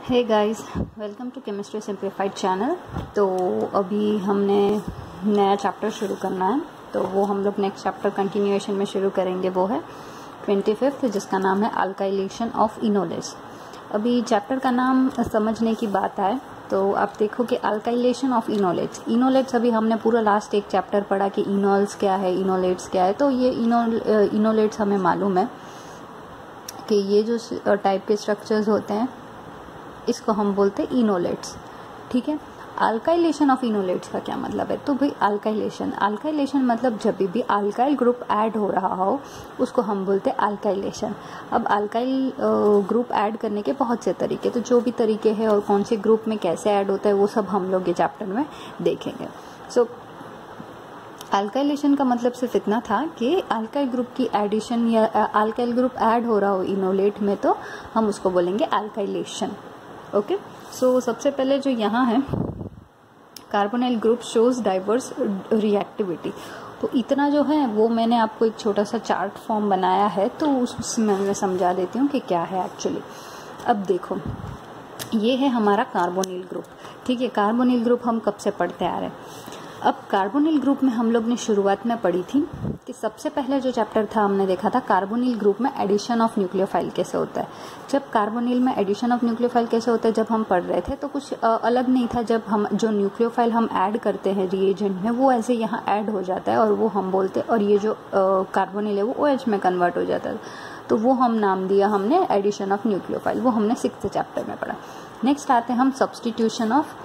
Hey guys, welcome to chemistry simplified channel. तो अभी हमने नया चैप्टर शुरू करना है, तो वो हम लोग नेक्स्ट चैप्टर कंटिन्यूएशन में शुरू करेंगे। वो है 25th, जिसका नाम है अल्काइलेशन ऑफ इनोलेट्स। अभी चैप्टर का नाम समझने की बात आए तो आप देखो कि अल्काइलेशन ऑफ इनोलेट्स अभी हमने पूरा लास्ट एक चैप्टर पढ़ा कि इनोल्स क्या है, इनोलेट्स क्या है। तो ये इनोलेट्स हमें मालूम है कि ये जो टाइप के स्ट्रक्चर्स होते हैं इसको हम बोलते हैं इनोलेट्स। ठीक है, अल्काइलेशन ऑफ इनोलेट्स का क्या मतलब है? तो भाई अल्काइलेशन मतलब जब भी अल्काइल ग्रुप ऐड हो रहा हो उसको हम बोलते हैं अल्काइलेशन। अब अल्काइल ग्रुप ऐड करने के बहुत से तरीके, तो जो भी तरीके हैं और कौन से ग्रुप में कैसे ऐड होता है वो सब हम लोग ये चैप्टर में देखेंगे। अल्काइलेशन का मतलब सिर्फ इतना था कि अल्काइल ग्रुप की एडिशन या अल्काइल ग्रुप ऐड हो रहा हो इनोलेट में तो हम उसको बोलेंगे अल्काइलेशन। ओके, सो सबसे पहले जो यहाँ है carbonyl group shows diverse reactivity. तो इतना जो है वो मैंने आपको एक छोटा सा चार्ट फॉर्म बनाया है, तो उसमें मैं समझा देती हूँ कि क्या है एक्चुअली। अब देखो, ये है हमारा कार्बोनिल ग्रुप। ठीक है, कार्बोनिल ग्रुप हम कब से पढ़ते आ रहे हैं। अब कार्बोनिल ग्रुप में हम लोग ने शुरुआत में पढ़ी थी कि सबसे पहले जो चैप्टर था हमने देखा था कार्बोनिल ग्रुप में एडिशन ऑफ न्यूक्लियोफाइल कैसे होता है। जब कार्बोनिल में एडिशन ऑफ न्यूक्लियोफाइल कैसे होता है जब हम पढ़ रहे थे तो कुछ अलग नहीं था। जब हम जो न्यूक्लियोफाइल हम ऐड करते हैं रिएजेंट में वो ऐसे यहाँ ऐड हो जाता है और वो हम बोलते हैं, और ये जो कार्बोनिल है वो OH में कन्वर्ट हो जाता है, तो वो हम नाम दिया हमने एडिशन ऑफ न्यूक्लियोफाइल। वो हमने 6th चैप्टर में पढ़ा। नेक्स्ट आते हैं हम substitution of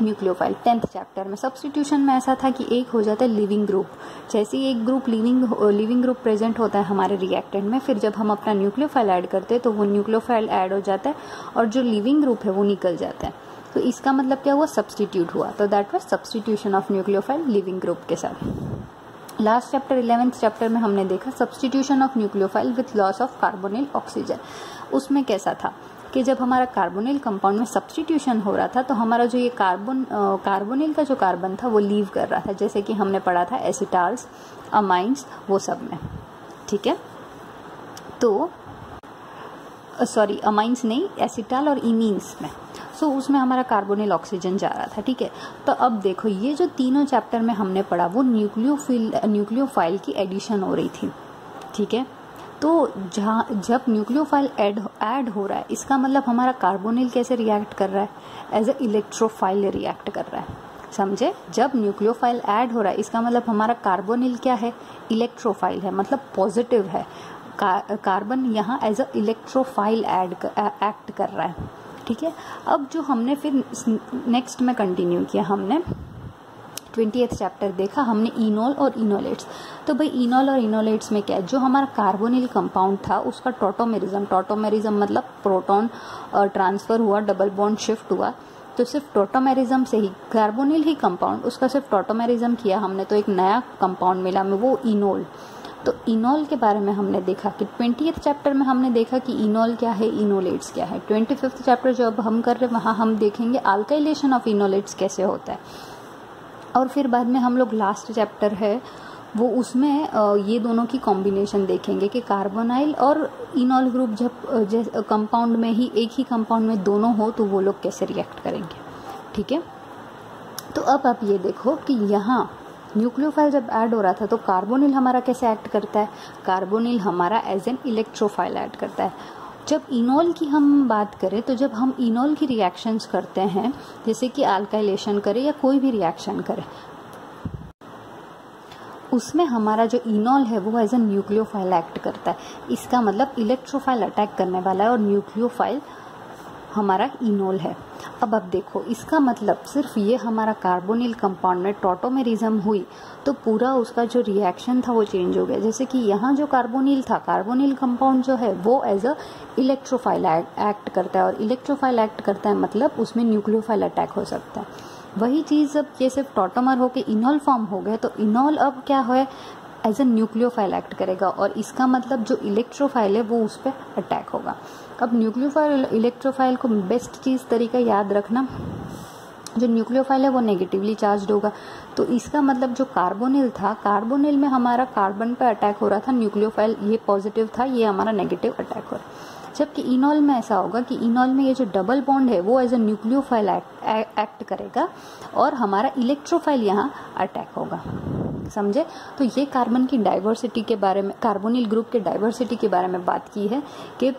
nucleophile 10th chapter में। सब्स्टिट्यूशन में ऐसा था कि एक हो जाता है लिविंग ग्रुप। जैसे ही एक ग्रुप लिविंग ग्रुप प्रेजेंट होता है हमारे रिएक्टेंट में, फिर जब हम अपना न्यूक्लियोफाइल ऐड करते हैं तो वो न्यूक्लियोफाइल ऐड हो जाता है और जो लिविंग ग्रुप है वो निकल जाता है। तो इसका मतलब क्या हुआ, सब्स्टिट्यूट हुआ। तो that was substitution of nucleophile leaving group के साथ। लास्ट चैप्टर 11th चैप्टर में हमने देखा substitution of nucleophile with loss of carbonyl oxygen. उसमें कैसा था कि जब हमारा कार्बोनिल कंपाउंड में सब्स्टिट्यूशन हो रहा था तो हमारा जो ये कार्बोनिल का जो कार्बन था वो लीव कर रहा था, जैसे कि हमने पढ़ा था एसिटाल्स, अमाइंस, वो सब में। ठीक है, तो सॉरी अमाइंस नहीं, एसिटाल और इमीन्स में। सो उसमें हमारा कार्बोनिल ऑक्सीजन जा रहा था। ठीक है, तो अब देखो ये जो तीनों चैप्टर में हमने पढ़ा वो न्यूक्लियोफाइल की एडिशन हो रही थी। ठीक है, तो जब न्यूक्लियोफाइल ऐड हो रहा है इसका मतलब हमारा कार्बोनिल कैसे रिएक्ट कर रहा है, एज ए इलेक्ट्रोफाइल रिएक्ट कर रहा है। समझे, जब न्यूक्लियोफाइल ऐड हो रहा है इसका मतलब हमारा कार्बोनिल क्या है, इलेक्ट्रोफाइल है, मतलब पॉजिटिव है। कार्बन यहाँ एज ए इलेक्ट्रोफाइल एक्ट कर रहा है। ठीक है, अब जो हमने फिर नेक्स्ट में कंटिन्यू किया, हमने 20th चैप्टर देखा हमने इनोल और इनोलेट्स। तो भाई इनोल और इनोलेट्स में क्या है, जो हमारा कार्बोनिल कंपाउंड था उसका टॉटोमेरिज्म मतलब प्रोटॉन ट्रांसफर हुआ, डबल बॉन्ड शिफ्ट हुआ। तो सिर्फ टॉटोमेरिज्म से ही कार्बोनिल ही कंपाउंड उसका सिर्फ टॉटोमेरिज्म किया हमने तो एक नया कंपाउंड मिला में, वो इनोल। तो इनोल के बारे में हमने देखा कि 20th चैप्टर में हमने देखा कि इनोल क्या है, इनोलेट्स क्या है। 25th चैप्टर जो अब हम कर रहे हैं वहाँ हम देखेंगे अल्काइलेशन ऑफ इनोलेट्स कैसे होता है। और फिर बाद में हम लोग लास्ट चैप्टर है वो उसमें ये दोनों की कॉम्बिनेशन देखेंगे कि कार्बोनाइल और इनोल ग्रुप जब कंपाउंड में ही एक ही कंपाउंड में दोनों हो तो वो लोग कैसे रिएक्ट करेंगे। ठीक है, तो अब आप ये देखो कि यहाँ न्यूक्लियोफाइल जब ऐड हो रहा था तो कार्बोनिल हमारा कैसे एक्ट करता है, कार्बोनिल हमारा एज एन इलेक्ट्रोफाइल ऐड करता है। जब इनोल की हम बात करें तो जब हम इनोल की रिएक्शंस करते हैं, जैसे कि अल्काइलेशन करें या कोई भी रिएक्शन करें, उसमें हमारा जो इनोल है वो एज ए न्यूक्लियोफाइल एक्ट करता है। इसका मतलब इलेक्ट्रोफाइल अटैक करने वाला है और न्यूक्लियोफाइल हमारा इनोल है। अब देखो इसका मतलब सिर्फ ये हमारा कार्बोनिल कंपाउंड में टॉटोमेरिज्म हुई तो पूरा उसका जो रिएक्शन था वो चेंज हो गया। जैसे कि यहाँ जो कार्बोनिल था, कार्बोनिल कंपाउंड जो है वो एज अ इलेक्ट्रोफाइल एक्ट करता है, और इलेक्ट्रोफाइल एक्ट करता है मतलब उसमें न्यूक्लियोफाइल अटैक हो सकता है। वही चीज़ जब ये सिर्फ टॉटोमर होके इनोल फॉर्म हो गए तो इनोल अब क्या है, एज ए न्यूक्लियोफाइल एक्ट करेगा, और इसका मतलब जो इलेक्ट्रोफाइल है वो उस पर अटैक होगा। अब न्यूक्लियोफाइल इलेक्ट्रोफाइल को बेस्ट चीज़ तरीका याद रखना, जो न्यूक्लियोफाइल है वो नेगेटिवली चार्ज्ड होगा। तो इसका मतलब जो कार्बोनिल था, कार्बोनिल में हमारा कार्बन पे अटैक हो रहा था, न्यूक्लियोफाइल ये पॉजिटिव था, ये हमारा नेगेटिव अटैक हो रहा है। जबकि इनॉल में ऐसा होगा कि इनॉल में ये जो डबल बॉन्ड है वो एज ए न्यूक्लियोफाइल एक्ट करेगा और हमारा इलेक्ट्रोफाइल यहाँ अटैक होगा। समझे? तो ये कार्बन की डाइवर्सिटी के बारे में, कार्बोनिल ग्रुप के डाइवर्सिटी के बारे में बात की है कि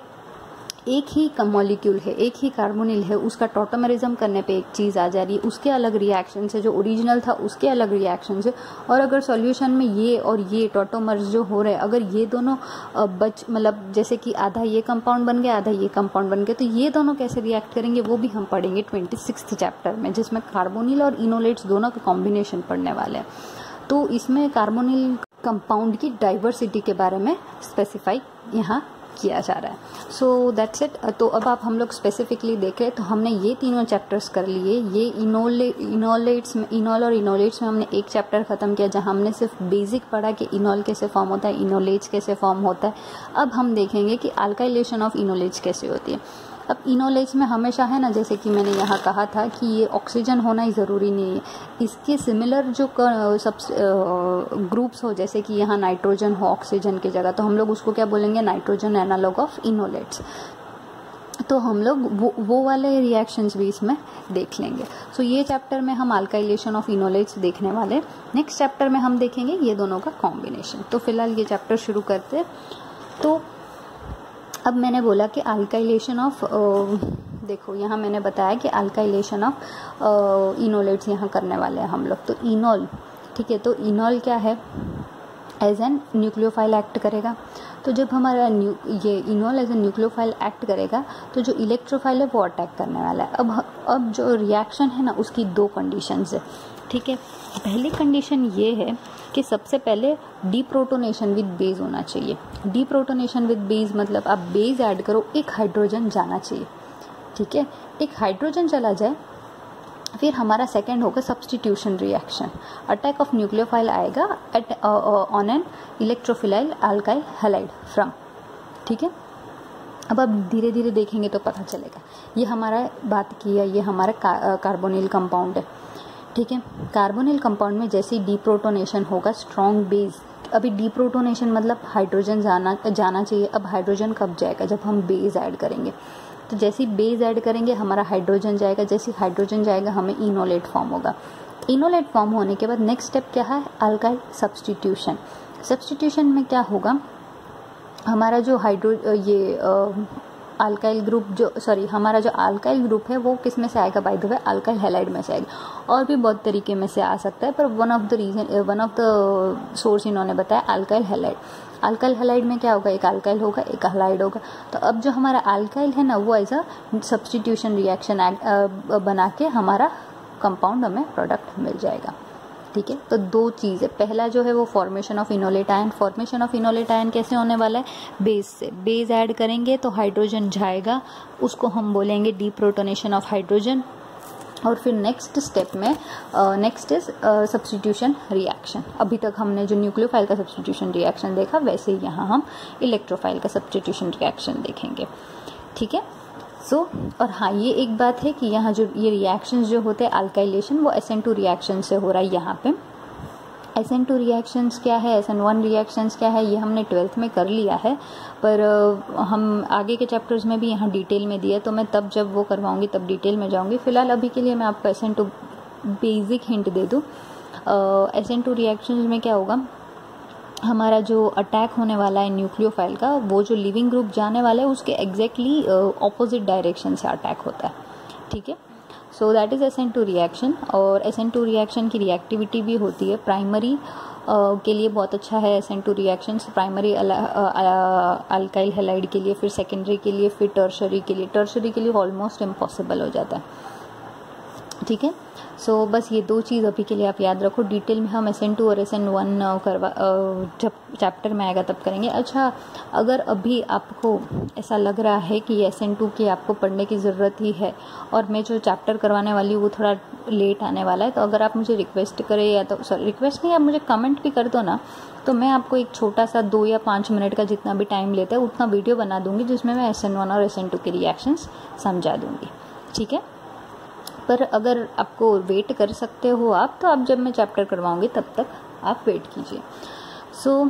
एक ही मॉलिक्यूल है, एक ही कार्बोनिल है, उसका टॉटोमेरिज्म करने पे एक चीज आ जा रही है, उसके अलग रिएक्शन है, जो ओरिजिनल था उसके अलग रिएक्शन है, और अगर सॉल्यूशन में ये और ये टॉटोमर्स जो हो रहे हैं, अगर ये दोनों मतलब जैसे कि आधा ये कंपाउंड बन गया, आधा ये कंपाउंड बन गया, तो ये दोनों कैसे रिएक्ट करेंगे वो भी हम पढ़ेंगे 26th चैप्टर में, जिसमें कार्बोनिल और इनोलेट्स दोनों का कॉम्बिनेशन पढ़ने वाले हैं। तो इसमें कार्बोनिल कंपाउंड की डाइवर्सिटी के बारे में स्पेसिफाई यहाँ किया जा रहा है। So that's it. तो अब आप हम लोग स्पेसिफिकली देखें तो हमने ये तीनों चैप्टर्स कर लिए। ये इनोलेट्स में, इनॉल और इनोलेट्स में हमने एक चैप्टर खत्म किया जहां हमने सिर्फ बेसिक पढ़ा कि इनॉल कैसे फॉर्म होता है, इनोलेट्स कैसे फॉर्म होता है। अब हम देखेंगे कि अल्काइलेशन ऑफ इनोलेट्स कैसे होती है। अब इनोलेट्स में हमेशा है ना, जैसे कि मैंने यहाँ कहा था कि ये ऑक्सीजन होना ही ज़रूरी नहीं है, इसके सिमिलर जो सब ग्रुप्स हो, जैसे कि यहाँ नाइट्रोजन हो ऑक्सीजन की जगह, तो हम लोग उसको क्या बोलेंगे, नाइट्रोजन एनालॉग ऑफ इनोलेट्स। तो हम लोग वो वाले रिएक्शंस भी इसमें देख लेंगे। सो ये चैप्टर में हम अल्काइलेशन ऑफ इनोलेट्स देखने वाले। नेक्स्ट चैप्टर में हम देखेंगे ये दोनों का कॉम्बिनेशन। तो फिलहाल ये चैप्टर शुरू करते हैं। तो अब मैंने बोला कि अल्काइलेशन ऑफ देखो यहाँ मैंने बताया कि अल्काइलेशन ऑफ इनोलेट्स यहाँ करने वाले हैं हम लोग। तो इनॉल, ठीक है, तो इनॉल क्या है, एज एन न्यूक्लियोफाइल एक्ट करेगा। तो जब हमारा ये enol as an nucleophile act करेगा तो जो इलेक्ट्रोफाइल है वो अटैक करने वाला है। अब जो रिएक्शन है ना उसकी दो कंडीशंस है, ठीक है। पहली कंडीशन ये है कि सबसे पहले डीप्रोटोनेशन विद बेस होना चाहिए। डीप्रोटोनेशन विद बेस मतलब आप बेस ऐड करो, एक हाइड्रोजन जाना चाहिए, ठीक है। एक हाइड्रोजन चला जाए, फिर हमारा सेकंड होगा substitution reaction. Attack of nucleophile आएगा on an electrophilic alkyl halide from, ठीक है। अब आप धीरे धीरे देखेंगे तो पता चलेगा। ये हमारा बात किया, ये हमारा कार्बोनिल कंपाउंड है, ठीक है। कार्बोनिल कंपाउंड में जैसे ही डीप्रोटोनेशन होगा, स्ट्रॉन्ग बेस, अभी डीप्रोटोनेशन मतलब हाइड्रोजन जाना चाहिए। अब हाइड्रोजन कब जाएगा, जब हम बेस ऐड करेंगे। तो जैसे ही बेस ऐड करेंगे हमारा हाइड्रोजन जाएगा, जैसे ही हाइड्रोजन जाएगा हमें इनोलेट फॉर्म होगा। इनोलेट फॉर्म होने के बाद नेक्स्ट स्टेप क्या है, अल्काइल सब्स्टिट्यूशन। सब्स्टिट्यूशन में क्या होगा, हमारा जो अल्काइल ग्रुप हमारा जो अल्काइल ग्रुप है वो किस में से आएगा, by the way alkyl halide में से आएगा। और भी बहुत तरीके में से आ सकता है, पर वन ऑफ द सोर्स इन्होंने बताया अल्काइल हैलाइड। अल्काइल हैलाइड में क्या होगा, एक अल्काइल होगा, एक हैलाइड होगा। तो अब जो हमारा अल्काइल है ना वो एज अ सब्स्टिट्यूशन रिएक्शन बना के हमारा कंपाउंड हमें प्रोडक्ट मिल जाएगा, ठीक है। तो दो चीज़ है, पहला जो है वो formation of enolate ion. Formation of enolate ion कैसे होने वाला है, बेस से। बेस ऐड करेंगे तो हाइड्रोजन जाएगा, उसको हम बोलेंगे डीप्रोटोनेशन ऑफ हाइड्रोजन। और फिर नेक्स्ट स्टेप में नेक्स्ट इज सब्स्टिट्यूशन रिएक्शन। अभी तक हमने जो न्यूक्लियोफाइल का सब्स्टिट्यूशन रिएक्शन देखा, वैसे ही यहाँ हम इलेक्ट्रोफाइल का सब्स्टिट्यूशन रिएक्शन देखेंगे, ठीक है। और हाँ, ये एक बात है कि यहाँ जो ये रिएक्शंस जो होते हैं अल्काइलेशन, वो SN2 रिएक्शन से हो रहा है। यहाँ पे SN2 रिएक्शंस क्या है, SN1 रिएक्शंस क्या है, ये हमने 12th में कर लिया है, पर हम आगे के चैप्टर्स में भी यहाँ डिटेल में दिया, तो मैं तब जब वो करवाऊंगी तब डिटेल में जाऊंगी। फिलहाल अभी के लिए मैं आपको SN2 बेसिक हिंट दे दूँ। SN2 रिएक्शंस में क्या होगा, हमारा जो अटैक होने वाला है न्यूक्लियोफाइल का, वो जो लिविंग ग्रुप जाने वाला है उसके एग्जैक्टली ऑपोजिट डायरेक्शन से अटैक होता है, ठीक है। So that is SN2 reaction. और SN2 रिएक्शन की रिएक्टिविटी भी होती है प्राइमरी के लिए बहुत अच्छा है SN2 reaction, primary alkyl halide के लिए, फिर सेकेंडरी के लिए, फिर टर्शरी के लिए। टर्शरी के लिए ऑलमोस्ट इम्पॉसिबल हो जाता है, ठीक है। सो बस ये दो चीज़ अभी के लिए आप याद रखो। डिटेल में हम SN2 और SN1 जब चैप्टर में आएगा तब करेंगे। अच्छा, अगर अभी आपको ऐसा लग रहा है कि SN2 की आपको पढ़ने की ज़रूरत ही है और मैं जो चैप्टर करवाने वाली हूँ वो थोड़ा लेट आने वाला है, तो अगर आप मुझे रिक्वेस्ट करें, या तो सॉरी रिक्वेस्ट नहीं, आप मुझे कमेंट भी कर दो ना, तो मैं आपको एक छोटा सा 2 या 5 मिनट का जितना भी टाइम लेता है उतना वीडियो बना दूँगी, जिसमें मैं SN1 और SN2 के रिएक्शंस समझा दूँगी, ठीक है। पर अगर आपको वेट कर सकते हो आप, तो आप जब मैं चैप्टर करवाऊंगी तब तक आप वेट कीजिए। सो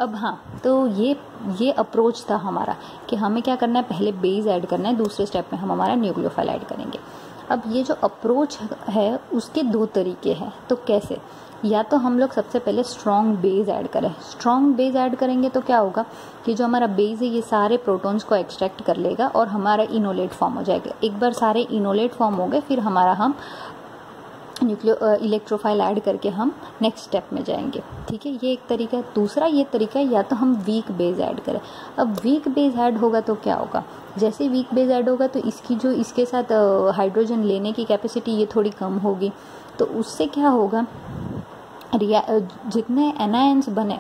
अब हाँ, तो ये अप्रोच था हमारा कि हमें क्या करना है, पहले बेस ऐड करना है, दूसरे स्टेप में हम हमारा न्यूक्लियोफाइल ऐड करेंगे। अब ये जो अप्रोच है उसके दो तरीके हैं। तो कैसे, या तो हम लोग सबसे पहले स्ट्रॉन्ग बेस ऐड करें। स्ट्रॉन्ग बेस ऐड करेंगे तो क्या होगा कि जो हमारा बेस है ये सारे प्रोटॉन्स को एक्सट्रैक्ट कर लेगा और हमारा इनोलेट फॉर्म हो जाएगा। एक बार सारे इनोलेट फॉर्म हो गए, फिर हमारा हम इलेक्ट्रोफाइल ऐड करके हम नेक्स्ट स्टेप में जाएंगे। ठीक है, ये एक तरीका है। दूसरा ये तरीका है, या तो हम वीक बेस ऐड करें। अब वीक बेस ऐड होगा तो क्या होगा, जैसे वीक बेस ऐड होगा तो इसकी जो इसके साथ हाइड्रोजन लेने की कैपेसिटी ये थोड़ी कम होगी। तो उससे क्या होगा, जितने एनायंस बने,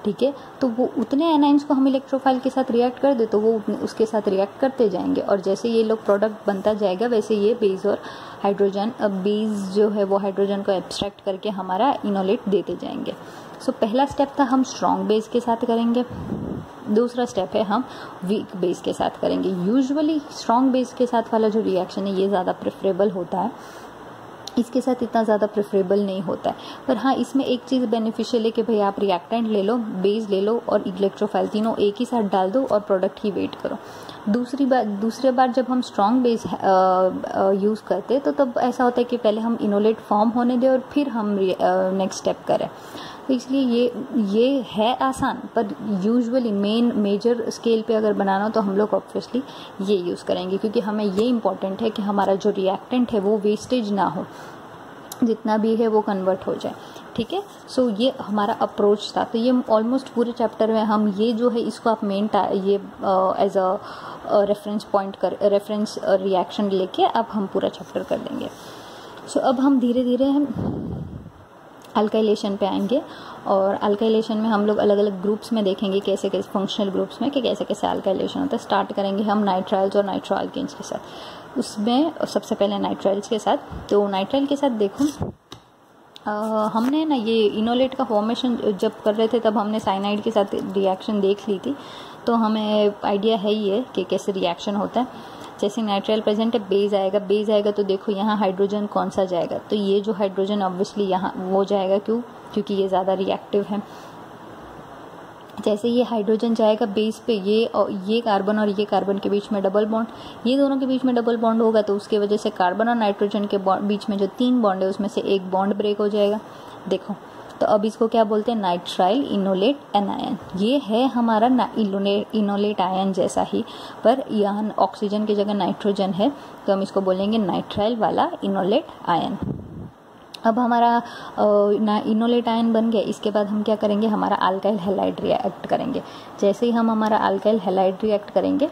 ठीक है, तो वो उतने एनायंस को हम इलेक्ट्रोफाइल के साथ रिएक्ट कर दे तो वो उसके साथ रिएक्ट करते जाएंगे, और जैसे ये लोग प्रोडक्ट बनता जाएगा वैसे ये बेस और हाइड्रोजन, बेस जो है वो हाइड्रोजन को एब्स्ट्रैक्ट करके हमारा इनोलेट देते जाएंगे। सो पहला स्टेप था हम स्ट्रॉन्ग बेस के साथ करेंगे, दूसरा स्टेप है हम वीक बेस के साथ करेंगे। यूजुअली स्ट्रॉन्ग बेस के साथ वाला जो रिएक्शन है ये ज़्यादा प्रेफरेबल होता है, इसके साथ इतना ज़्यादा प्रेफरेबल नहीं होता है। पर हाँ, इसमें एक चीज़ बेनिफिशियल है कि भाई आप रिएक्टेंट ले लो, बेस ले लो और इलेक्ट्रोफाइल, तीनों एक ही साथ डाल दो और प्रोडक्ट की वेट करो। दूसरे बार जब हम स्ट्रॉन्ग बेस यूज़ करते तो तब ऐसा होता है कि पहले हम इनोलेट फॉर्म होने दें और फिर हम नेक्स्ट स्टेप करें। तो इसलिए ये है आसान, पर यूजुअली मेजर स्केल पे अगर बनाना हो तो हम लोग ऑब्वियसली ये यूज़ करेंगे, क्योंकि हमें ये इम्पॉर्टेंट है कि हमारा जो रिएक्टेंट है वो वेस्टेज ना हो, जितना भी है वो कन्वर्ट हो जाए। ठीक है, सो ये हमारा अप्रोच था। तो ये ऑलमोस्ट पूरे चैप्टर में हम ये जो है इसको आप मेन ये as a reference point reference reaction लेके अब हम पूरा चैप्टर कर देंगे। सो अब हम धीरे धीरे हम अल्काइलेशन पे आएंगे, और अल्काइलेशन में हम लोग अलग अलग ग्रुप्स में देखेंगे कैसे कैसे फंक्शनल ग्रुप्स में कि कैसे कैसे अल्काइलेशन होता है। स्टार्ट करेंगे हम नाइट्राइल्स और नाइट्रोअल्केन्स के साथ। उसमें सबसे पहले नाइट्राइल्स के साथ, तो नाइट्राइल के साथ देखो हमने ना ये इनोलेट का फॉर्मेशन जब कर रहे थे तब हमने साइनाइड के साथ रिएक्शन देख ली थी, तो हमें आइडिया है ही है कि कैसे रिएक्शन होता है। जैसे नाइट्राइल प्रेजेंट है, बेस आएगा तो देखो यहाँ हाइड्रोजन कौन सा जाएगा, तो ये जो हाइड्रोजन ऑब्वियसली यहाँ वो जाएगा, क्योंकि ये ज़्यादा रिएक्टिव है। जैसे ये हाइड्रोजन जाएगा बेस पे, ये कार्बन और ये कार्बन के बीच में डबल बॉन्ड, ये दोनों के बीच में डबल बॉन्ड होगा, तो उसके वजह से कार्बन और नाइट्रोजन के बीच में जो 3 बॉन्ड है उसमें से एक बॉन्ड ब्रेक हो जाएगा। देखो, तो अब इसको क्या बोलते हैं, नाइट्राइल इनोलेट एनायन। ये है हमारा इनोलेट आयन जैसा ही, पर यहाँ ऑक्सीजन की जगह नाइट्रोजन है, तो हम इसको बोलेंगे नाइट्राइल वाला इनोलेट आयन। अब हमारा इनोलेट आयन बन गया। इसके बाद हम क्या करेंगे, हमारा अल्काइल हैलाइड रिएक्ट करेंगे। जैसे ही हम हमारा अल्काइल हैलाइड रिएक्ट करेंगे,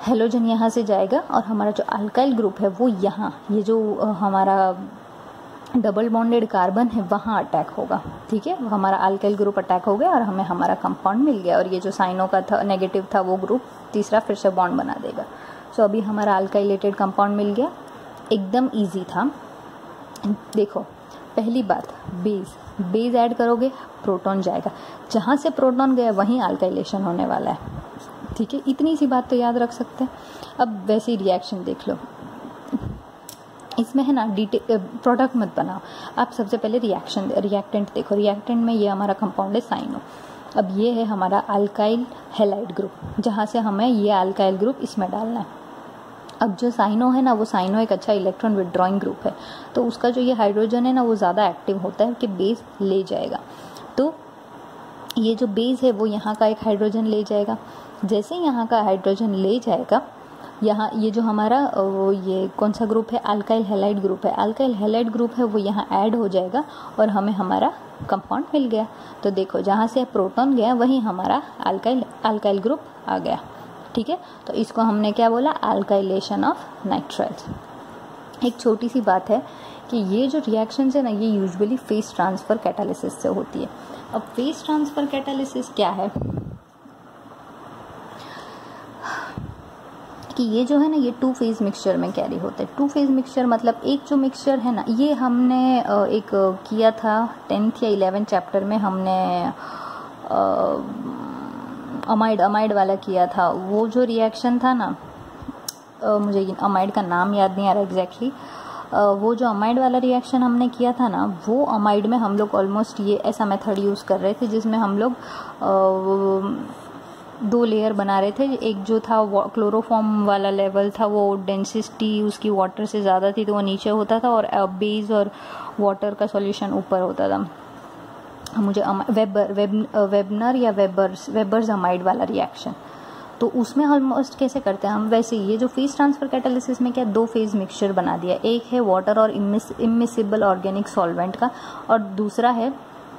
हेलोजन यहाँ से जाएगा और हमारा जो अल्काइल ग्रुप है वो यहाँ, ये जो हमारा डबल बॉन्डेड कार्बन है वहाँ अटैक होगा। ठीक है, हमारा अल्काइल ग्रुप अटैक हो गया और हमें हमारा कंपाउंड मिल गया, और ये जो साइनो का था नेगेटिव था वो ग्रुप तीसरा फिर से बॉन्ड बना देगा। सो अभी हमारा अल्काइलेटेड कंपाउंड मिल गया, एकदम ईजी था। देखो, पहली बात, बेस ऐड करोगे प्रोटॉन जाएगा, जहाँ से प्रोटॉन गया वहीं अल्काइलेशन होने वाला है। ठीक है, इतनी सी बात तो याद रख सकते हैं। अब वैसे ही रिएक्शन देख लो, इसमें है ना प्रोडक्ट मत बनाओ, आप सबसे पहले रिएक्टेंट देखो। रिएक्टेंट में ये हमारा कंपाउंड है साइनो। अब ये है हमारा अल्काइल हैलाइड ग्रुप, जहाँ से हमें ये अल्काइल ग्रुप इसमें डालना है। अब जो साइनो है ना, वो साइनो एक अच्छा इलेक्ट्रॉन विड्रॉइंग ग्रुप है, तो उसका जो ये हाइड्रोजन है ना वो ज़्यादा एक्टिव होता है कि बेस ले जाएगा। तो ये जो बेस है वो यहाँ का एक हाइड्रोजन ले जाएगा। जैसे यहाँ का हाइड्रोजन ले जाएगा, यहाँ ये जो हमारा ये कौन सा ग्रुप है, अल्काइल हैलाइड ग्रुप है। अल्काइल हैलाइड ग्रुप है वो यहाँ ऐड हो जाएगा और हमें हमारा कंपाउंड मिल गया। तो देखो, जहाँ से प्रोटॉन गया वहीं हमारा अल्काइल ग्रुप आ गया। ठीक है, तो इसको हमने क्या बोला, अल्काइलेशन ऑफ नाइट्राइल्स। एक छोटी सी बात है कि ये जो रिएक्शंस है ना, ये यूजुअली फेस ट्रांसफ़र कैटालिसिस से होती है। अब फेस ट्रांसफ़र कैटालिसिस क्या है कि ये जो है ना, ये 2 फेज मिक्सचर में कैरी होता है। 2 फेज मिक्सचर मतलब एक जो मिक्सचर है ना, ये हमने एक किया था 10th या 11th चैप्टर में, हमने अमाइड वाला किया था। वो जो रिएक्शन था ना, मुझे अमाइड का नाम याद नहीं आ रहा एग्जैक्टली, वो जो अमाइड वाला रिएक्शन हमने किया था ना, वो अमाइड में हम लोग ऑलमोस्ट ये ऐसा मेथड यूज़ कर रहे थे जिसमें हम लोग 2 लेयर बना रहे थे। एक जो था क्लोरोफॉर्म वाला लेवल था, वो डेंसिटी उसकी वाटर से ज़्यादा थी तो वो नीचे होता था, और बेस और वाटर का सॉल्यूशन ऊपर होता था। मुझे वेबनर या वेबर्स अमाइड वाला रिएक्शन, तो उसमें ऑलमोस्ट कैसे करते हैं हम, वैसे ही ये जो फेज ट्रांसफर कैटालिसिस में क्या 2 फेज मिक्सचर बना दिया, एक है वाटर और इमिसिबल ऑर्गेनिक सॉल्वेंट का, और दूसरा है,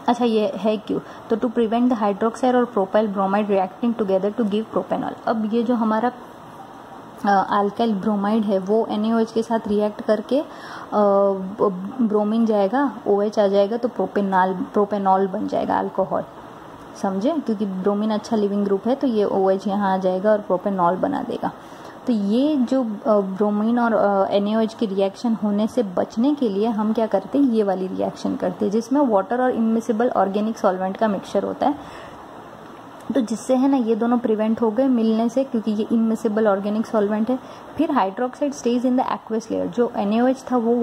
अच्छा ये है क्यों, तो टू प्रिवेंट द हाइड्रोक्साइड और propyl bromide reacting together to give propanol. अब ये जो हमारा अल्काइल ब्रोमाइड है वो NaOH के साथ रिएक्ट करके ब्रोमीन जाएगा, OH आ जाएगा, तो प्रोपेनॉल बन जाएगा अल्कोहल, समझे, क्योंकि ब्रोमीन अच्छा लिविंग ग्रुप है तो ये OH यहाँ आ जाएगा और प्रोपेनॉल बना देगा। तो ये जो ब्रोमीन और NaOH की रिएक्शन होने से बचने के लिए हम क्या करते हैं, ये वाली रिएक्शन करते हैं जिसमें वाटर और इमिसिबल ऑर्गेनिक सॉल्वेंट का मिक्सचर होता है, तो जिससे है ना ये दोनों प्रिवेंट हो गए मिलने से, क्योंकि ये इमिसिबल ऑर्गेनिक सॉल्वेंट है। फिर hydroxide stage in the aqueous layer, जो NaOH था वो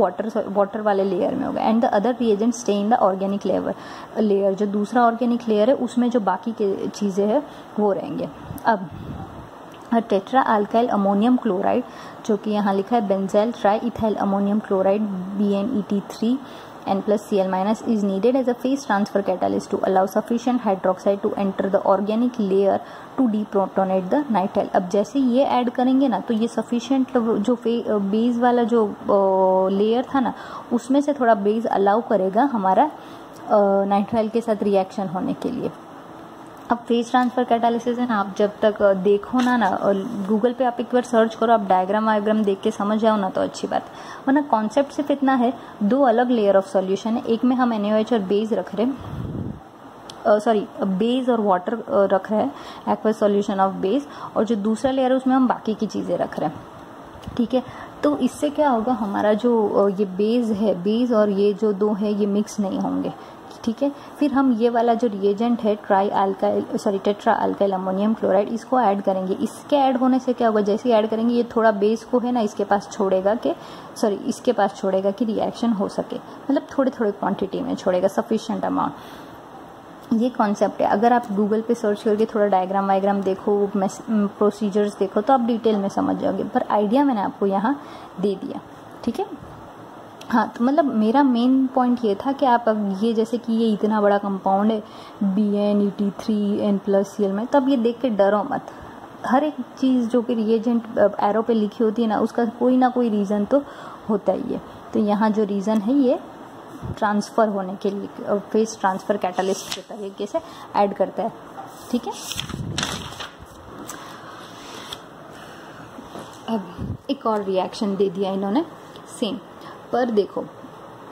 वाटर वाले लेयर में होगा, and the other reagent stay in the organic layer, जो दूसरा ऑर्गेनिक लेयर है उसमें जो बाकी के चीज़ें हैं वो रहेंगे। अब टेट्रा अल्काइल अमोनियम क्लोराइड, जो कि यहाँ लिखा है benzyl try ethyl ammonium chloride BnEt3 N+Cl- is needed as a phase transfer catalyst to allow sufficient hydroxide to enter the organic layer to deprotonate the nitrile। अब जैसे ये add करेंगे ना तो ये सफिशिएंट जो बेस वाला जो लेयर था ना उसमें से थोड़ा बेस अलाउ करेगा हमारा नाइट्राइल के साथ रिएक्शन होने के लिए। अब फेज ट्रांसफर कैटालिसिस है ना, आप जब तक देखो ना गूगल पे आप एक बार सर्च करो, आप डायग्राम देख के समझ जाओ ना तो अच्छी बात, वरना कॉन्सेप्ट सिर्फ इतना है, 2 अलग लेयर ऑफ सॉल्यूशन है, एक में हम NaOH और बेस रख रहे हैं, बेस और वाटर रख रहे हैं, एक्वस सॉल्यूशन ऑफ बेस, और जो दूसरा लेयर है उसमें हम बाकी की चीज़ें रख रहे हैं, ठीक है। तो इससे क्या होगा, हमारा जो ये बेस और ये जो 2 है ये मिक्स नहीं होंगे, ठीक है। फिर हम ये वाला जो रिएजेंट है टेट्रा अल्काइल अमोनियम क्लोराइड, इसको ऐड करेंगे। इसके ऐड होने से क्या होगा, जैसे ही ऐड करेंगे ये थोड़ा बेस को है ना इसके पास छोड़ेगा कि रिएक्शन हो सके, मतलब थोड़े क्वांटिटी में छोड़ेगा, सफिशिएंट अमाउंट। ये कॉन्सेप्ट है। अगर आप गूगल पे सर्च करके थोड़ा डायग्राम देखो, प्रोसीजर्स देखो तो आप डिटेल में समझ जाओगे, पर आइडिया मैंने आपको यहाँ दे दिया, ठीक है। हाँ, तो मतलब मेरा मेन पॉइंट ये था कि आप अब ये जैसे कि ये इतना बड़ा कंपाउंड है BnEt3 N+Cl में, तब ये देख के डरो मत। हर एक चीज़ जो कि रिएजेंट एरो पे लिखी होती है ना उसका कोई ना कोई रीज़न तो होता ही है। तो यहाँ जो रीज़न है ये ट्रांसफ़र होने के लिए फेज ट्रांसफ़र कैटालिस्ट के तरीके से ऐड करता है, ठीक है। अब एक और रिएक्शन दे दिया इन्होंने सेम, पर देखो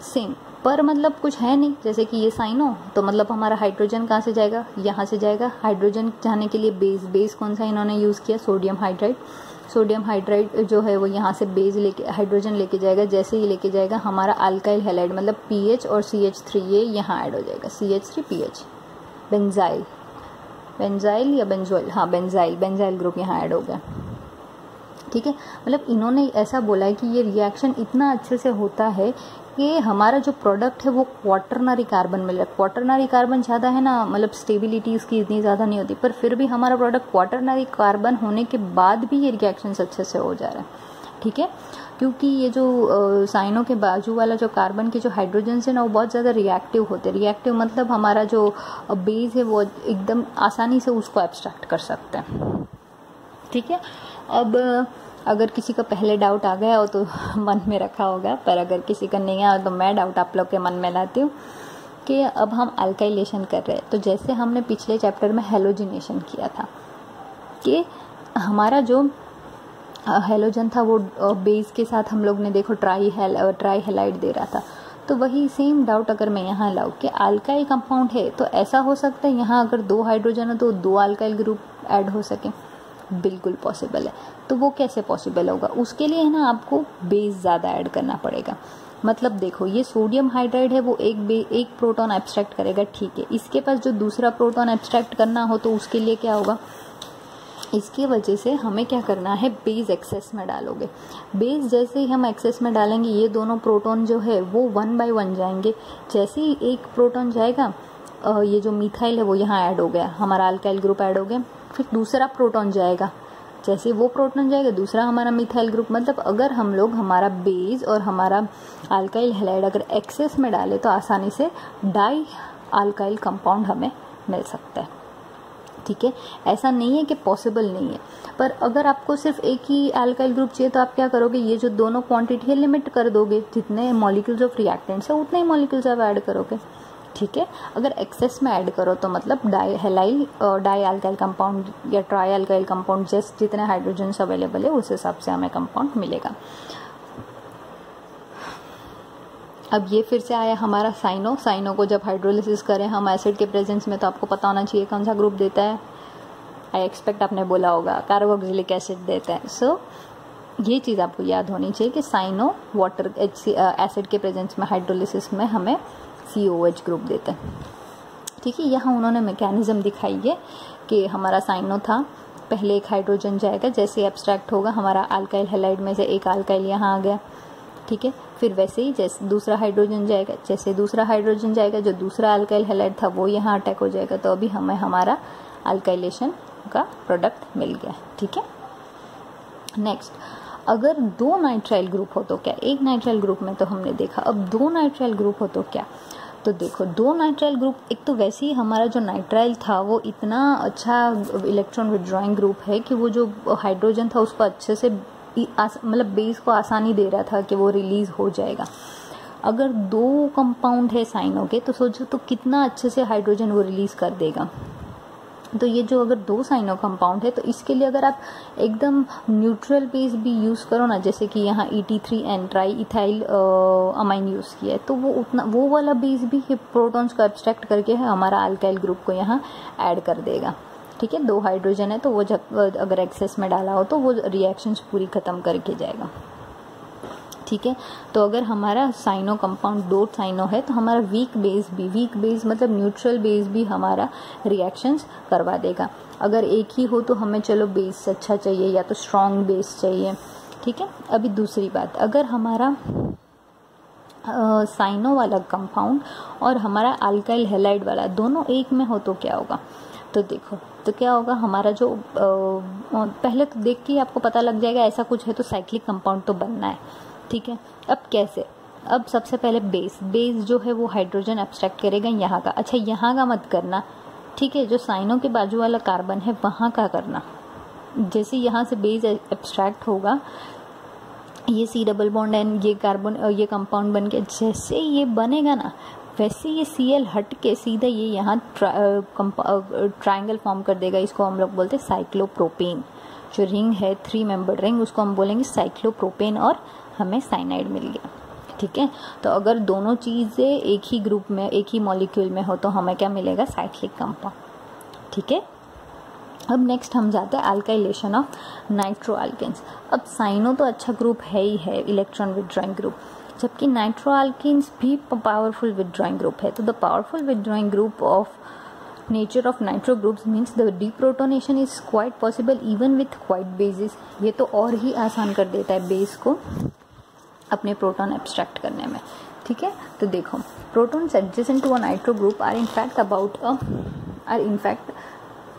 सेम पर मतलब कुछ है नहीं, जैसे कि ये साइन हो तो मतलब हमारा हाइड्रोजन कहाँ से जाएगा, यहाँ से जाएगा। हाइड्रोजन जाने के लिए बेस कौन सा इन्होंने यूज़ किया, सोडियम हाइड्राइड जो है वो यहाँ से बेस लेके हाइड्रोजन लेके जाएगा। जैसे ही लेके जाएगा हमारा अल्काइल हैलाइड मतलब PH और CH3 ये यहाँ ऐड हो जाएगा, CH3 PH, बेंजाइल या बेंजोइल, हाँ बेंजाइल ग्रुप यहाँ ऐड हो गया, ठीक है। मतलब इन्होंने ऐसा बोला है कि ये रिएक्शन इतना अच्छे से होता है कि हमारा जो प्रोडक्ट है वो क्वाटरनरी कार्बन मिल रहा है। क्वाटरनरी कार्बन ज़्यादा है ना, मतलब स्टेबिलिटी उसकी इतनी ज़्यादा नहीं होती, पर फिर भी हमारा प्रोडक्ट क्वाटरनरी कार्बन होने के बाद भी ये रिएक्शन अच्छे से हो जा रहा है, ठीक है। क्योंकि ये जो साइनों के बाजू वाला जो कार्बन के जो हाइड्रोजन है ना वो बहुत ज़्यादा रिएक्टिव होते हैं। रिएक्टिव मतलब हमारा जो बेस है वो एकदम आसानी से उसको एब्स्ट्रैक्ट कर सकते हैं, ठीक है। अब अगर किसी का पहले डाउट आ गया हो तो मन में रखा होगा, पर अगर किसी का नहीं आया तो मैं डाउट आप लोग के मन में लाती हूँ कि अब हम अल्काइलेशन कर रहे हैं। तो जैसे हमने पिछले चैप्टर में हेलोजिनेशन किया था कि हमारा जो हेलोजन था वो बेस के साथ हम लोग ने देखो ट्राई हेलाइड दे रहा था, तो वही सेम डाउट अगर मैं यहाँ लाऊँ कि अल्काइल कंपाउंड है तो ऐसा हो सकता है यहाँ अगर 2 हाइड्रोजन है तो 2 अल्काइल ग्रुप ऐड हो सके, बिल्कुल पॉसिबल है। तो वो कैसे पॉसिबल होगा, उसके लिए है ना आपको बेस ज़्यादा ऐड करना पड़ेगा। मतलब देखो ये सोडियम हाइड्राइड है वो एक प्रोटॉन एब्स्ट्रैक्ट करेगा, ठीक है। इसके पास जो दूसरा प्रोटॉन एब्स्ट्रैक्ट करना हो तो उसके लिए क्या होगा, इसकी वजह से हमें क्या करना है, बेस एक्सेस में डालोगे। बेस जैसे ही हम एक्सेस में डालेंगे ये दोनों प्रोटॉन जो है वो 1 बाय 1 जाएंगे। जैसे ही एक प्रोटॉन जाएगा ये जो मिथाइल है वो यहाँ ऐड हो गया, हमारा अल्काइल ग्रुप ऐड हो गया। फिर दूसरा प्रोटॉन जाएगा, जैसे वो प्रोटॉन जाएगा दूसरा हमारा मिथाइल ग्रुप। मतलब अगर हम लोग हमारा बेस और हमारा अल्काइल हैलाइड अगर एक्सेस में डालें तो आसानी से डाई अल्काइल कंपाउंड हमें मिल सकता है। ठीक है, ऐसा नहीं है कि पॉसिबल नहीं है, पर अगर आपको सिर्फ एक ही अल्काइल ग्रुप चाहिए तो आप क्या करोगे, ये जो दोनों क्वांटिटी है लिमिट कर दोगे, जितने मॉलिक्यूल्स ऑफ रिएक्टेंट्स है उतने ही मॉलिक्यूल्स आप ऐड करोगे। ठीक है, अगर एक्सेस में ऐड करो तो मतलब डाई अल्काइल कंपाउंड या ट्राई अल्काइल कंपाउंड जस्ट जितने हाइड्रोजन अवेलेबल है उस हिसाब से हमें कंपाउंड मिलेगा। अब ये फिर से आया हमारा साइनो को जब हाइड्रोलिसिस करें हम एसिड के प्रेजेंस में तो आपको पता होना चाहिए कौन सा ग्रुप देता है। आई एक्सपेक्ट आपने बोला होगा कार्बोक्सिलिक एसिड देता है। सो ये चीज़ आपको याद होनी चाहिए कि साइनो वाटर एसिड के प्रेजेंस में हाइड्रोलिसिस में हमें COH ग्रुप देते हैं। ठीक है, यहाँ उन्होंने मैकेनिज्म दिखाई है कि हमारा साइनो था, पहले एक हाइड्रोजन जाएगा, जैसे एब्स्ट्रैक्ट होगा हमारा अल्काइल हैलाइड में से एक अल्काइल यहाँ आ गया। ठीक है, फिर वैसे ही जैसे दूसरा हाइड्रोजन जाएगा, जैसे दूसरा हाइड्रोजन जाएगा जो दूसरा अल्काइल हैलाइड था वो यहाँ अटैक हो जाएगा, तो अभी हमें हमारा अल्काइलेशन का प्रोडक्ट मिल गया। ठीक है, नेक्स्ट अगर 2 नाइट्राइल ग्रुप हो तो क्या, एक नाइट्राइल ग्रुप में तो हमने देखा, अब 2 नाइट्राइल ग्रुप हो तो क्या। तो देखो 2 नाइट्राइल ग्रुप, एक तो वैसे ही हमारा जो नाइट्राइल था वो इतना अच्छा इलेक्ट्रॉन विड्रॉइंग ग्रुप है कि वो जो हाइड्रोजन था उसको अच्छे से मतलब बेस को आसानी दे रहा था कि वो रिलीज हो जाएगा। अगर 2 कंपाउंड है साइनो के तो सोचो तो कितना अच्छे से हाइड्रोजन वो रिलीज कर देगा। तो ये जो अगर 2 साइनो कंपाउंड है तो इसके लिए अगर आप एकदम न्यूट्रल बेस भी यूज़ करो ना, जैसे कि यहाँ ET3N try ethyl amine use किया है, तो वो उतना वो वाला बेस भी प्रोटॉन्स को एब्स्ट्रैक्ट करके है हमारा अल्काइल ग्रुप को यहाँ ऐड कर देगा। ठीक है, 2 हाइड्रोजन है तो वो जब अगर एक्सेस में डाला हो तो वो रिएक्शंस पूरी ख़त्म करके जाएगा। ठीक है, तो अगर हमारा साइनो कंपाउंड 2 साइनो है तो हमारा वीक बेस मतलब न्यूट्रल बेस भी हमारा रिएक्शंस करवा देगा। अगर एक ही हो तो हमें चलो बेस अच्छा चाहिए या तो स्ट्रॉन्ग बेस चाहिए। ठीक है, अभी दूसरी बात, अगर हमारा साइनो वाला कंपाउंड और हमारा अल्काइल हैलाइड वाला दोनों एक में हो तो क्या होगा। तो देखो तो क्या होगा, हमारा जो पहले तो देख के आपको पता लग जाएगा ऐसा कुछ है तो साइक्लिक कंपाउंड तो बनना है। ठीक है, अब कैसे, अब सबसे पहले बेस जो है वो हाइड्रोजन एब्स्ट्रैक्ट करेगा यहाँ का। अच्छा यहाँ का मत करना, ठीक है, जो साइनो के बाजू वाला कार्बन है वहाँ का करना। जैसे यहाँ से बेस एब्स्ट्रैक्ट होगा ये C डबल बॉन्ड एंड ये कार्बन ये कंपाउंड बन के जैसे ये बनेगा ना वैसे ये Cl हट के सीधा ये यहाँ ट्रायंगल फॉर्म कर देगा। इसको हम लोग बोलते हैं साइक्लोप्रोपेन। जो रिंग है 3 मेंबर्ड रिंग उसको हम बोलेंगे साइक्लोप्रोपेन और हमें साइनाइड मिल गया। ठीक है, तो अगर दोनों चीज़ें एक ही ग्रुप में एक ही मॉलिक्यूल में हो तो हमें क्या मिलेगा, साइक्लिक कंपाउंड। ठीक है, अब नेक्स्ट हम जाते हैं अल्काइलेशन ऑफ नाइट्रो अल्केन्स। अब साइनो तो अच्छा ग्रुप है ही है इलेक्ट्रॉन विड्रॉइंग ग्रुप, जबकि नाइट्रो अल्केन्स भी पावरफुल विड्रॉइंग ग्रुप है। तो the powerful withdrawing group of nature of nitro groups means the deprotonation is quite possible even with quite bases। ये तो और ही आसान कर देता है बेस को अपने प्रोटॉन एब्स्ट्रैक्ट करने में। ठीक है, तो देखो protons adjacent to a nitro group are in fact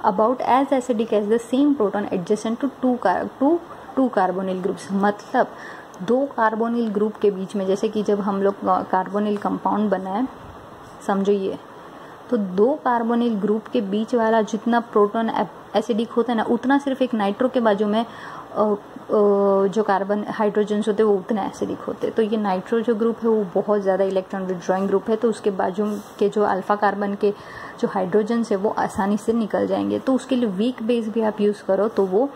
about as acidic as the same proton adjacent to two carbonyl groups। मतलब 2 कार्बोनिल ग्रुप के बीच में, जैसे कि जब हम लोग कार्बोनिल कंपाउंड बनाए समझो ये, तो 2 कार्बोनिल ग्रुप के बीच वाला जितना प्रोटॉन एसिडिक होता है ना उतना सिर्फ एक नाइट्रो के बाजू में जो कार्बन हाइड्रोजन्स होते हैं वो उतना एसिडिक होते हैं। तो ये नाइट्रो जो ग्रुप है वो बहुत ज़्यादा इलेक्ट्रॉन विड्रॉइंग ग्रुप है, तो उसके बाजू के जो अल्फा कार्बन के जो हाइड्रोजन्स है वो आसानी से निकल जाएंगे। तो उसके लिए वीक बेस भी आप यूज़ करो तो वो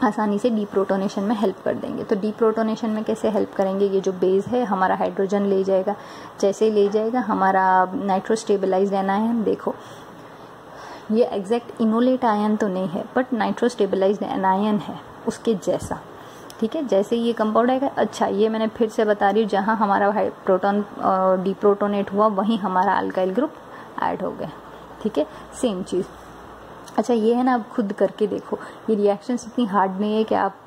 आसानी से डीप्रोटोनेशन में हेल्प कर देंगे। तो डीप्रोटोनेशन में कैसे हेल्प करेंगे, ये जो बेस है हमारा हाइड्रोजन ले जाएगा, जैसे ही ले जाएगा हमारा नाइट्रो स्टेबलाइज आयन, देखो ये एग्जैक्ट इनोलेट आयन तो नहीं है बट नाइट्रो स्टेबलाइज आयन है उसके जैसा। ठीक है, जैसे ये कंपाउंड आएगा, अच्छा ये मैंने फिर से बता रही हूँ, जहाँ हमारा प्रोटॉन डीप्रोटोनेट हुआ वहीं हमारा अल्काइल ग्रुप ऐड हो गया। ठीक है, सेम चीज़ अच्छा ये है ना, आप खुद करके देखो, ये रिएक्शंस इतनी हार्ड नहीं है कि आप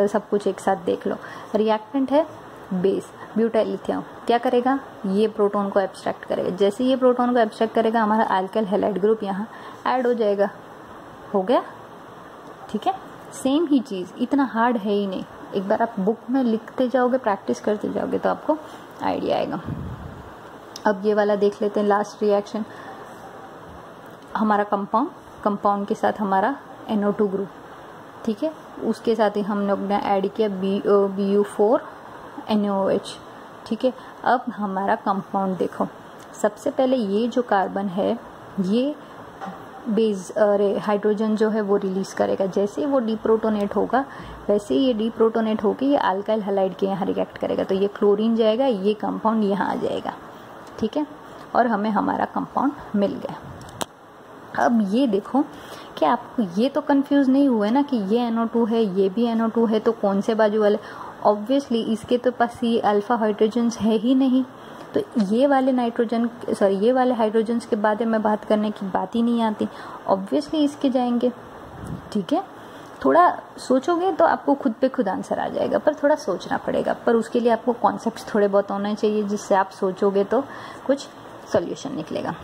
सब कुछ एक साथ देख लो। रिएक्टेंट है बेस ब्यूटाइल लिथियम, क्या करेगा, ये प्रोटोन को एब्स्ट्रैक्ट करेगा। जैसे ये प्रोटोन को एब्स्ट्रैक्ट करेगा हमारा अल्काइल हैलाइड ग्रुप यहाँ ऐड हो जाएगा, हो गया, ठीक है। सेम ही चीज़, इतना हार्ड है ही नहीं, एक बार आप बुक में लिखते जाओगे, प्रैक्टिस करते जाओगे तो आपको आइडिया आएगा। अब ये वाला देख लेते हैं, लास्ट रिएक्शन, हमारा कंपाउंड के साथ हमारा NO2 ग्रुप, ठीक है, उसके साथ ही हम लोग ने ऐड किया BU4 NaOH, ठीक है। अब हमारा कंपाउंड देखो, सबसे पहले ये जो कार्बन है ये बेस हाइड्रोजन जो है वो रिलीज करेगा। जैसे वो डीप्रोटोनेट होगा वैसे ये डीप्रोटोनेट होकर ये अल्काइल हैलाइड के यहाँ रिएक्ट करेगा, तो ये क्लोरीन जाएगा, ये कंपाउंड यहाँ आ जाएगा, ठीक है, और हमें हमारा कंपाउंड मिल गया। अब ये देखो कि आपको ये तो कंफ्यूज नहीं हुआ ना कि ये NO2 है, ये भी NO2 है, तो कौन से बाजू वाले, ऑब्वियसली इसके तो पास ये अल्फा हाइड्रोजन्स है ही नहीं, तो ये वाले ये वाले हाइड्रोजन्स के बारे में बात करने की बात ही नहीं आती, ऑब्वियसली इसके जाएंगे, ठीक है। थोड़ा सोचोगे तो आपको खुद पे खुद आंसर आ जाएगा, पर थोड़ा सोचना पड़ेगा, पर उसके लिए आपको कॉन्सेप्ट्स थोड़े बहुत होने चाहिए, जिससे आप सोचोगे तो कुछ सॉल्यूशन निकलेगा।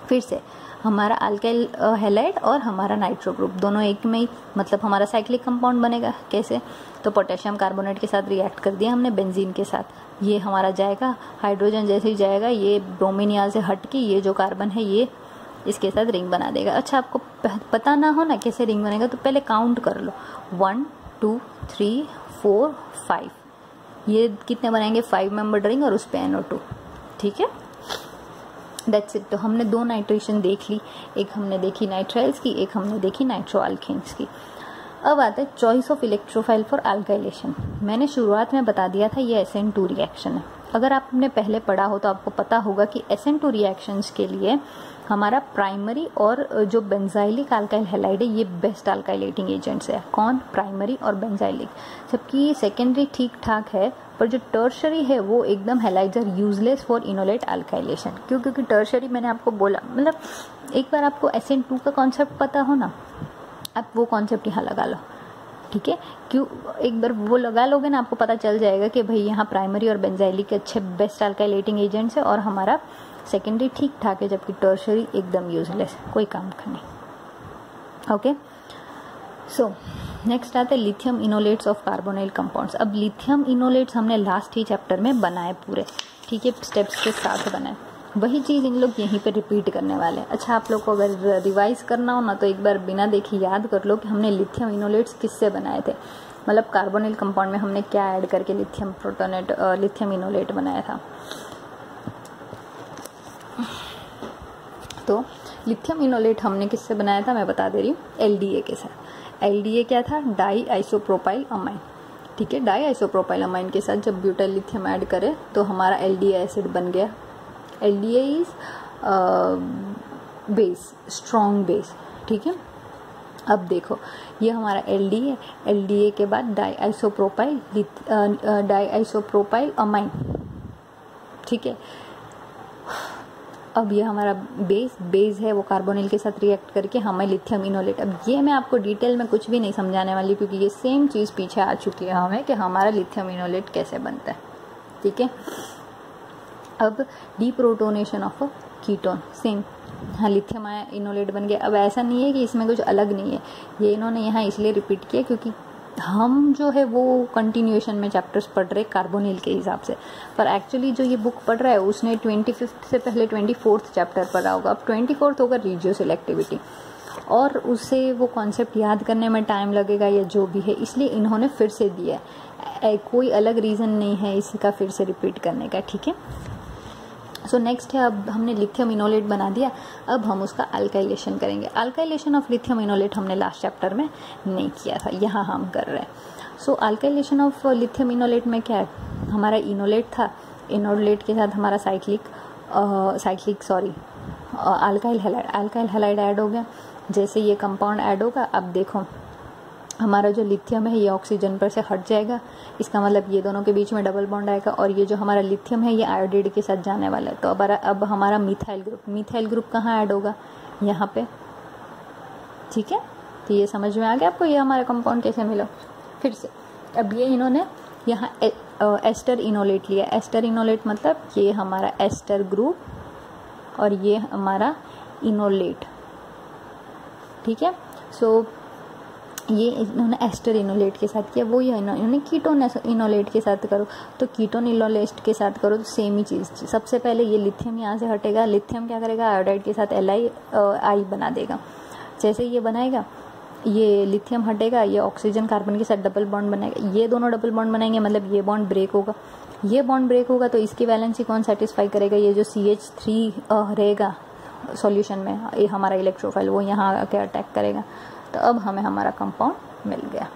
फिर से हमारा अल्काइल हैलाइड और हमारा नाइट्रो ग्रुप दोनों एक में ही, मतलब हमारा साइक्लिक कंपाउंड बनेगा। कैसे, तो पोटेशियम कार्बोनेट के साथ रिएक्ट कर दिया हमने बेंजीन के साथ, ये हमारा जाएगा, हाइड्रोजन जैसे ही जाएगा ये ब्रोमीन यहाँ से हट के ये जो कार्बन है ये इसके साथ रिंग बना देगा। अच्छा आपको पता ना हो ना कैसे रिंग बनेगा, तो पहले काउंट कर लो, 1 2 3 4 5, ये कितने बनाएंगे, 5 मेंबर्ड रिंग और उस पे NO2, ठीक है, दैट्स इट। तो हमने 2 नाइट्रेशन देख ली, एक हमने देखी नाइट्राइल्स की, एक हमने देखी नाइट्रो अल्केन्स की। अब आता है choice of electrophile for alkylation. मैंने शुरुआत में बता दिया था ये SN2 रिएक्शन है। अगर आपने पहले पढ़ा हो तो आपको पता होगा कि SN2 रिएक्शंस के लिए हमारा प्राइमरी और जो बेंजाइलिक अल्काइल हैलाइड है ये बेस्ट अल्काइलेटिंग एजेंट्स है। कौन, प्राइमरी और बेंजाइलिक, जबकि सेकेंडरी ठीक ठाक है, पर जो टर्शरी है वो एकदम halides are useless for enolate alkylation. क्यों, क्योंकि टर्शरी मैंने आपको बोला, मतलब एक बार आपको SN2 का कॉन्सेप्ट पता हो ना, आप वो कॉन्सेप्ट यहाँ लगा लो, ठीक है। क्यों, एक बार वो लगा लोगे ना आपको पता चल जाएगा कि भाई यहाँ प्राइमरी और बेंजाइलिक के अच्छे बेस्ट अल्काइलेटिंग एजेंट्स है और हमारा सेकेंडरी ठीक ठाक है, जबकि टर्शरी एकदम यूजलेस, कोई काम का नहीं। ओके, सो नेक्स्ट आता है लिथियम इनोलेट्स ऑफ कार्बोनाइल कंपाउंड्स। अब लिथियम इनोलेट्स हमने लास्ट ही चैप्टर में बनाए पूरे, ठीक है, स्टेप्स के साथ बनाए, वही चीज़ इन लोग यहीं पे रिपीट करने वाले हैं। अच्छा आप लोग को अगर रिवाइज करना हो ना तो एक बार बिना देखे याद कर लो कि हमने लिथियम इनोलेट्स किससे बनाए थे, मतलब कार्बोनिल कंपाउंड में हमने क्या ऐड करके लिथियम इनोलेट बनाया था। तो लिथियम इनोलेट हमने किससे बनाया था मैं बता दे रही हूँ, LDA के साथ। LDA क्या था, डाई आइसोप्रोपाइल अमाइन, ठीक है। डाई आइसोप्रोपाइल अमाइन के साथ जब ब्यूटाइल लिथियम ऐड करे तो हमारा LDA एसिड बन गया। LDA is base, strong base, ठीक है। अब देखो ये हमारा LDA के बाद डाई आइसोप्रोपाइल अमाइन, ठीक है। अब ये हमारा बेस है वो कार्बोनिल के साथ रिएक्ट करके हमें लिथियम इनोलेट। अब ये मैं आपको डिटेल में कुछ भी नहीं समझाने वाली क्योंकि ये सेम चीज़ पीछे आ चुकी है हमें कि हमारा लिथियम इनोलेट कैसे बनता है, ठीक है। अब deprotonation of a ketone, same, हाँ लिथियम आया इनोलेट बन गया। अब ऐसा नहीं है कि इसमें कुछ अलग नहीं है, ये इन्होंने यहाँ इसलिए रिपीट किया क्योंकि हम जो है वो कंटिन्यूएशन में चैप्टर्स पढ़ रहे कार्बोनिल के हिसाब से, पर एक्चुअली जो ये बुक पढ़ रहा है उसने 25 से पहले 24th चैप्टर पढ़ा होगा। अब 24th होगा रेडियो सिलेक्टिविटी, और उससे वो कॉन्सेप्ट याद करने में टाइम लगेगा या जो भी है, इसलिए इन्होंने फिर से दिया है, कोई अलग रीज़न नहीं है इसका फिर से रिपीट करने का, ठीक है। सो नेक्स्ट है, अब हमने लिथियम इनोलेट बना दिया, अब हम उसका अल्काइलेशन करेंगे। अल्काइलेशन ऑफ लिथियम इनोलेट हमने लास्ट चैप्टर में नहीं किया था, यहाँ हम कर रहे हैं। सो अल्काइलेशन ऑफ लिथियम इनोलेट में क्या है, हमारा इनोलेट था, इनोलेट के साथ हमारा अल्काइल हैलाइड ऐड हो गया। जैसे ये कंपाउंड ऐड होगा, अब देखो हमारा जो लिथियम है ये ऑक्सीजन पर से हट जाएगा, इसका मतलब ये दोनों के बीच में डबल बॉन्ड आएगा, और ये जो हमारा लिथियम है ये आयोडाइड के साथ जाने वाला है। तो अब हमारा मिथाइल ग्रुप कहाँ ऐड होगा, यहाँ पे, ठीक है, तो ये समझ में आ गया आपको ये हमारा कंपाउंड कैसे मिला। फिर से अब ये इन्होंने यहाँ एस्टर इनोलेट लिया। एस्टर इनोलेट मतलब ये हमारा एस्टर ग्रुप और ये हमारा इनोलेट, ठीक है। सो ये इन्होंने एस्टर इनोलेट के साथ किया, वो ये इन्होंने कीटोन इनोलेट के साथ करो, तो कीटोन इनोलेट के साथ करो तो सेम ही चीज़। सबसे पहले ये लिथियम यहाँ से हटेगा, लिथियम क्या करेगा, आयोडाइड के साथ Li बना देगा। जैसे ये बनाएगा, ये लिथियम हटेगा, ये ऑक्सीजन कार्बन के साथ डबल बॉन्ड बनाएगा, ये दोनों डबल बॉन्ड बनाएंगे, मतलब ये बॉन्ड ब्रेक होगा। ये बॉन्ड ब्रेक होगा तो इसकी वैलेंसी कौन सेटिस्फाई करेगा, ये जो CH3 रहेगा सॉल्यूशन में, ये हमारा इलेक्ट्रोफाइल, वो यहाँ आके अटैक करेगा। तो अब हमें हमारा कंपाउंड मिल गया,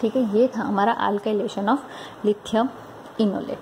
ठीक है। ये था हमारा अल्काइलेशन ऑफ लिथियम इनोलेट।